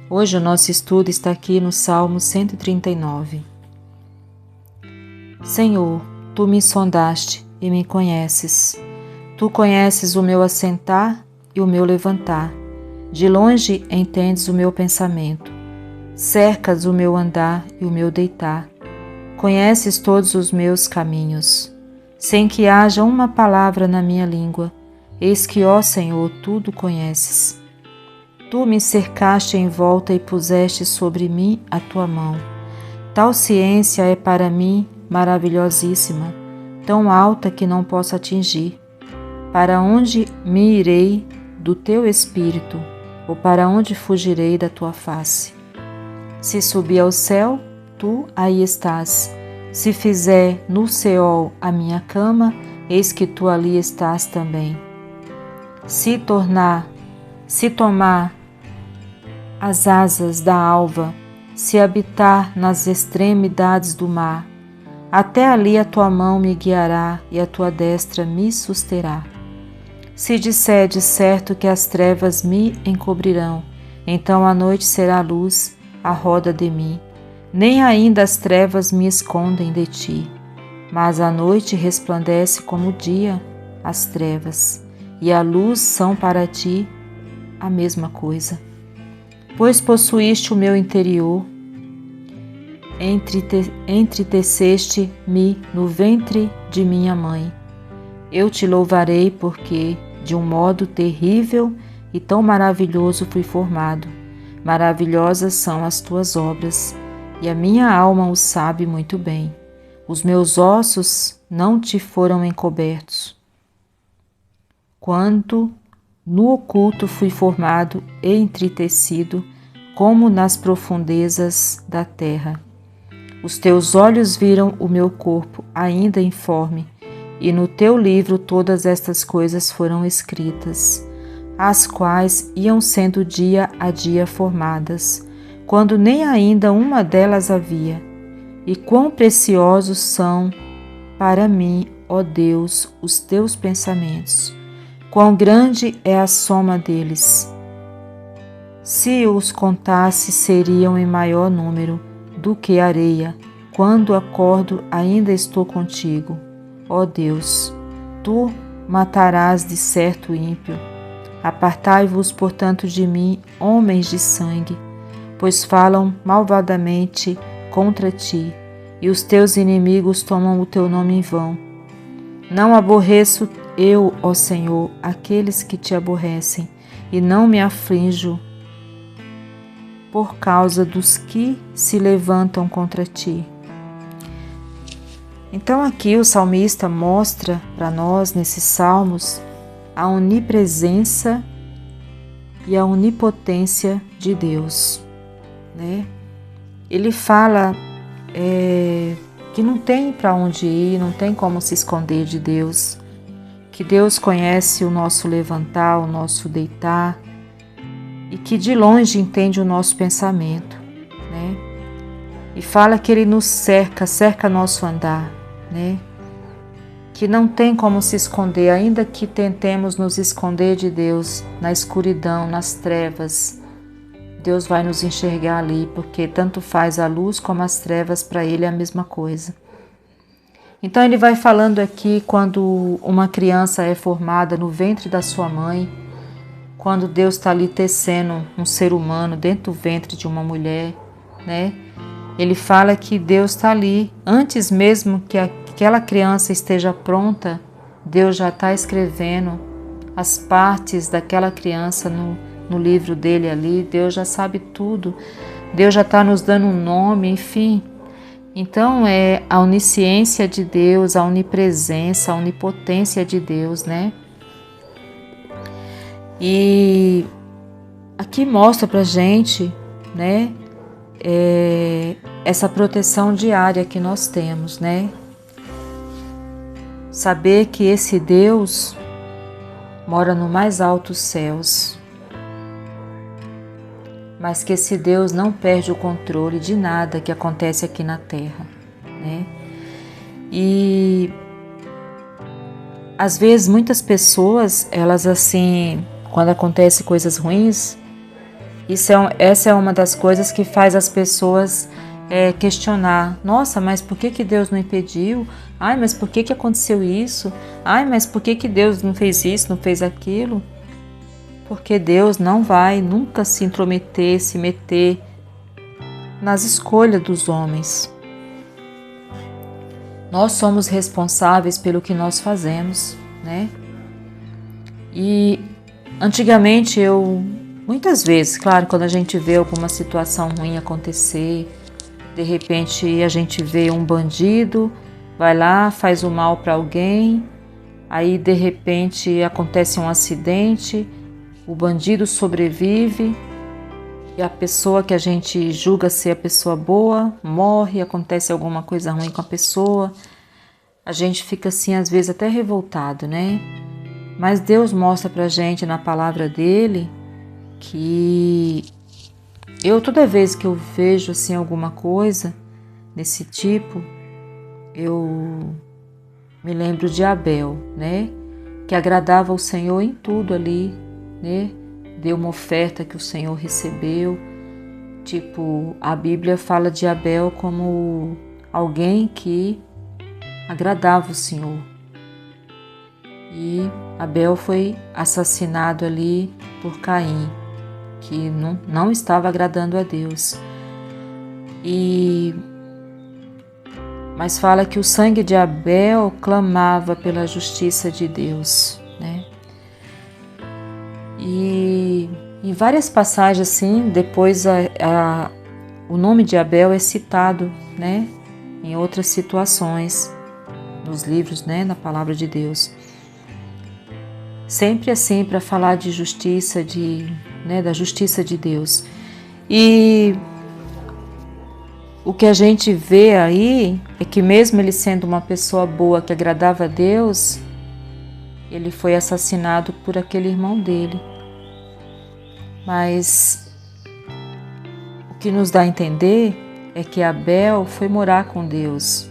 Hoje o nosso estudo está aqui no Salmo 139. Senhor, Tu me sondaste e me conheces. Tu conheces o meu assentar e o meu levantar. De longe entendes o meu pensamento. Cercas o meu andar e o meu deitar. Conheces todos os meus caminhos. Sem que haja uma palavra na minha língua. Eis que, ó Senhor, tudo conheces. Tu me cercaste em volta e puseste sobre mim a tua mão. Tal ciência é para mim maravilhosíssima, tão alta que não posso atingir. Para onde me irei do teu espírito, ou para onde fugirei da tua face? Se subir ao céu, tu aí estás. Se fizer no Seol a minha cama, eis que tu ali estás também. Se tomar as asas da alva, se habitar nas extremidades do mar, até ali a tua mão me guiará e a tua destra me susterá. Se disser de certo que as trevas me encobrirão, então a noite será luz à roda de mim. Nem ainda as trevas me escondem de ti, mas a noite resplandece como o dia, as trevas, e a luz são para ti a mesma coisa. Pois possuíste o meu interior, entriteceste-me no ventre de minha mãe. Eu te louvarei porque, de um modo terrível e tão maravilhoso fui formado. Maravilhosas são as tuas obras, e a minha alma o sabe muito bem. Os meus ossos não te foram encobertos. Quando no oculto fui formado e entritecido, como nas profundezas da terra. Os teus olhos viram o meu corpo ainda informe, e no teu livro todas estas coisas foram escritas, as quais iam sendo dia a dia formadas, quando nem ainda uma delas havia. E quão preciosos são para mim, ó Deus, os teus pensamentos! Quão grande é a soma deles! Se os contasse, seriam em maior número do que a areia. Quando acordo, ainda estou contigo. Ó Deus, tu matarás de certo o ímpio. Apartai-vos, portanto, de mim, homens de sangue, pois falam malvadamente contra ti, e os teus inimigos tomam o teu nome em vão. Não aborreço eu, ó Senhor, aqueles que te aborrecem, e não me aflijo por causa dos que se levantam contra ti. Então aqui o salmista mostra para nós, nesses salmos, a onipresença e a onipotência de Deus, né? Ele fala que não tem para onde ir, não tem como se esconder de Deus, que Deus conhece o nosso levantar, o nosso deitar, e que de longe entende o nosso pensamento, né? E fala que Ele nos cerca nosso andar, né? Que não tem como se esconder, ainda que tentemos nos esconder de Deus na escuridão, nas trevas, Deus vai nos enxergar ali, porque tanto faz a luz como as trevas, para Ele é a mesma coisa. Então ele vai falando aqui quando uma criança é formada no ventre da sua mãe, quando Deus está ali tecendo um ser humano dentro do ventre de uma mulher, né? Ele fala que Deus está ali, antes mesmo que aquela criança esteja pronta, Deus já está escrevendo as partes daquela criança no livro dele ali, Deus já sabe tudo, Deus já está nos dando um nome, enfim. Então é a onisciência de Deus, a onipresença, a onipotência de Deus, né? E aqui mostra pra gente, né, essa proteção diária que nós temos, né? Saber que esse Deus mora no mais altos céus, mas que esse Deus não perde o controle de nada que acontece aqui na terra, né? E às vezes muitas pessoas, elas assim, quando acontecem coisas ruins, Essa é uma das coisas que faz as pessoas questionar. Nossa, mas por que Deus não impediu? Ai, mas por que aconteceu isso? Ai, mas por que Deus não fez isso, não fez aquilo? Porque Deus não vai nunca se intrometer, se meter nas escolhas dos homens. Nós somos responsáveis pelo que nós fazemos, né? E antigamente muitas vezes, claro, quando a gente vê alguma situação ruim acontecer, de repente a gente vê um bandido, vai lá, faz o mal para alguém, aí de repente acontece um acidente, o bandido sobrevive e a pessoa que a gente julga ser a pessoa boa morre, acontece alguma coisa ruim com a pessoa, a gente fica assim às vezes até revoltado, né? Mas Deus mostra pra gente na palavra dele que toda vez que eu vejo assim alguma coisa desse tipo, eu me lembro de Abel, né? Que agradava o Senhor em tudo ali, né? Deu uma oferta que o Senhor recebeu. Tipo, a Bíblia fala de Abel como alguém que agradava o Senhor. E Abel foi assassinado ali por Caim, que não estava agradando a Deus. Mas fala que o sangue de Abel clamava pela justiça de Deus, né? E em várias passagens assim, depois o nome de Abel é citado, né? Em outras situações, nos livros, né? Na palavra de Deus. Sempre assim, para falar de justiça, da justiça de Deus. E o que a gente vê aí é que mesmo ele sendo uma pessoa boa que agradava a Deus, ele foi assassinado por aquele irmão dele. Mas o que nos dá a entender é que Abel foi morar com Deus.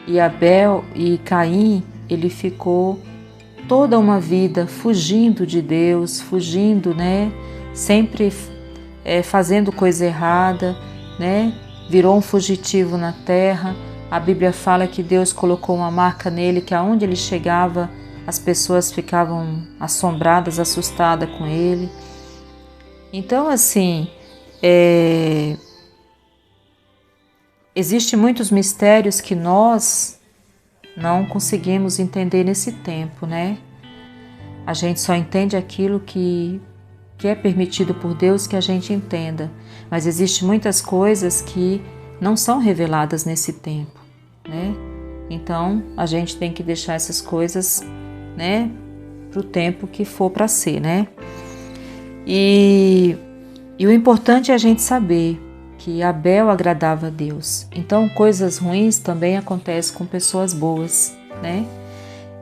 E Caim, ele ficou toda uma vida fugindo de Deus, fugindo, né? Sempre fazendo coisa errada, né? Virou um fugitivo na terra. A Bíblia fala que Deus colocou uma marca nele, que aonde ele chegava, as pessoas ficavam assombradas, assustadas com ele. Então, assim, existem muitos mistérios que nós não conseguimos entender nesse tempo, né? A gente só entende aquilo que é permitido por Deus que a gente entenda. Mas existem muitas coisas que não são reveladas nesse tempo, né? Então, a gente tem que deixar essas coisas, né, para o tempo que for para ser, né? E o importante é a gente saber que Abel agradava a Deus. Então, coisas ruins também acontecem com pessoas boas, né?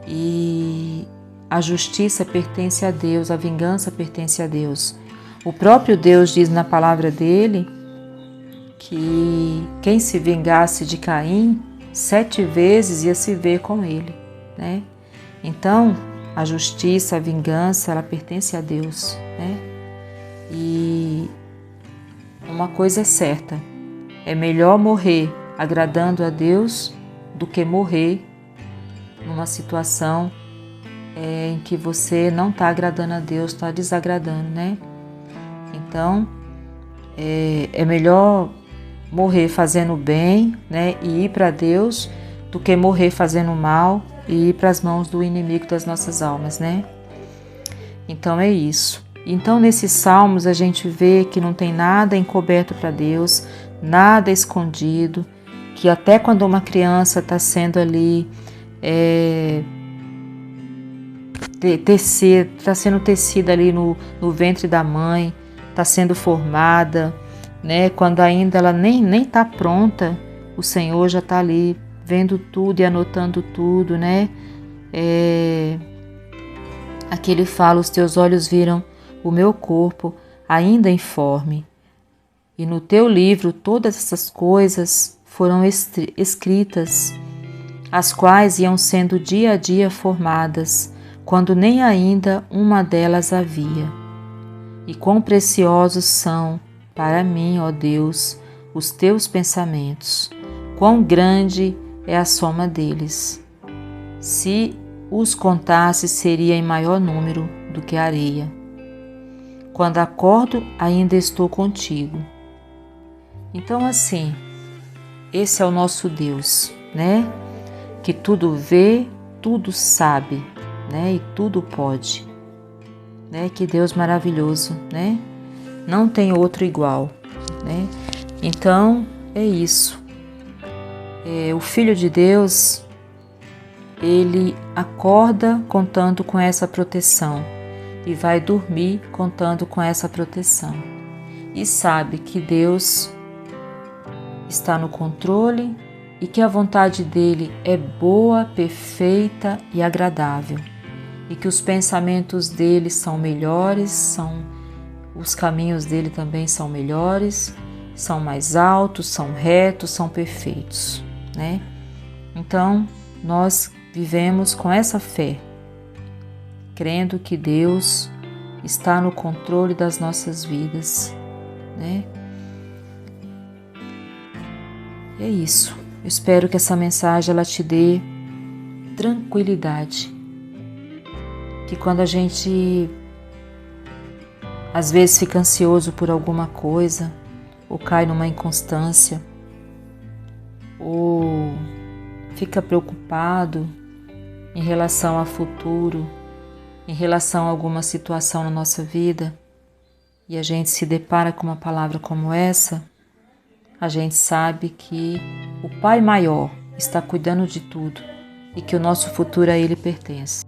E a justiça pertence a Deus, a vingança pertence a Deus. O próprio Deus diz na palavra dele que quem se vingasse de Caim, 7 vezes ia se ver com ele, né? Então, a justiça, a vingança, ela pertence a Deus, né? E uma coisa é certa, é melhor morrer agradando a Deus do que morrer numa situação em que você não está agradando a Deus, está desagradando, né? Então, é melhor morrer fazendo bem, né, e ir para Deus, do que morrer fazendo mal e ir para as mãos do inimigo das nossas almas, né? Então é isso. Então, nesses salmos, a gente vê que não tem nada encoberto para Deus, nada escondido, que até quando uma criança está sendo ali, está sendo tecida ali no ventre da mãe, está sendo formada, né? Quando ainda ela nem está pronta, o Senhor já está ali vendo tudo e anotando tudo, né? Aqui ele fala: os teus olhos viram o meu corpo ainda informe, e no teu livro todas essas coisas foram escritas, as quais iam sendo dia a dia formadas, quando nem ainda uma delas havia. E quão preciosos são para mim, ó Deus, os teus pensamentos. Quão grande é a soma deles. Se os contasse, seria em maior número do que a areia. Quando acordo, ainda estou contigo. Então, assim, esse é o nosso Deus, né? Que tudo vê, tudo sabe, né? E tudo pode, né? Que Deus maravilhoso, né? Não tem outro igual, né? Então, é isso. O Filho de Deus, ele acorda contando com essa proteção e vai dormir contando com essa proteção. E sabe que Deus está no controle e que a vontade dele é boa, perfeita e agradável. E que os pensamentos dele são melhores, os caminhos dele também são melhores, são mais altos, são retos, são perfeitos, né? Então, nós vivemos com essa fé, crendo que Deus está no controle das nossas vidas, né? E é isso. Eu espero que essa mensagem ela te dê tranquilidade. Que quando a gente às vezes fica ansioso por alguma coisa, ou cai numa inconstância, ou fica preocupado em relação ao futuro, em relação a alguma situação na nossa vida, e a gente se depara com uma palavra como essa, a gente sabe que o Pai maior está cuidando de tudo e que o nosso futuro a Ele pertence.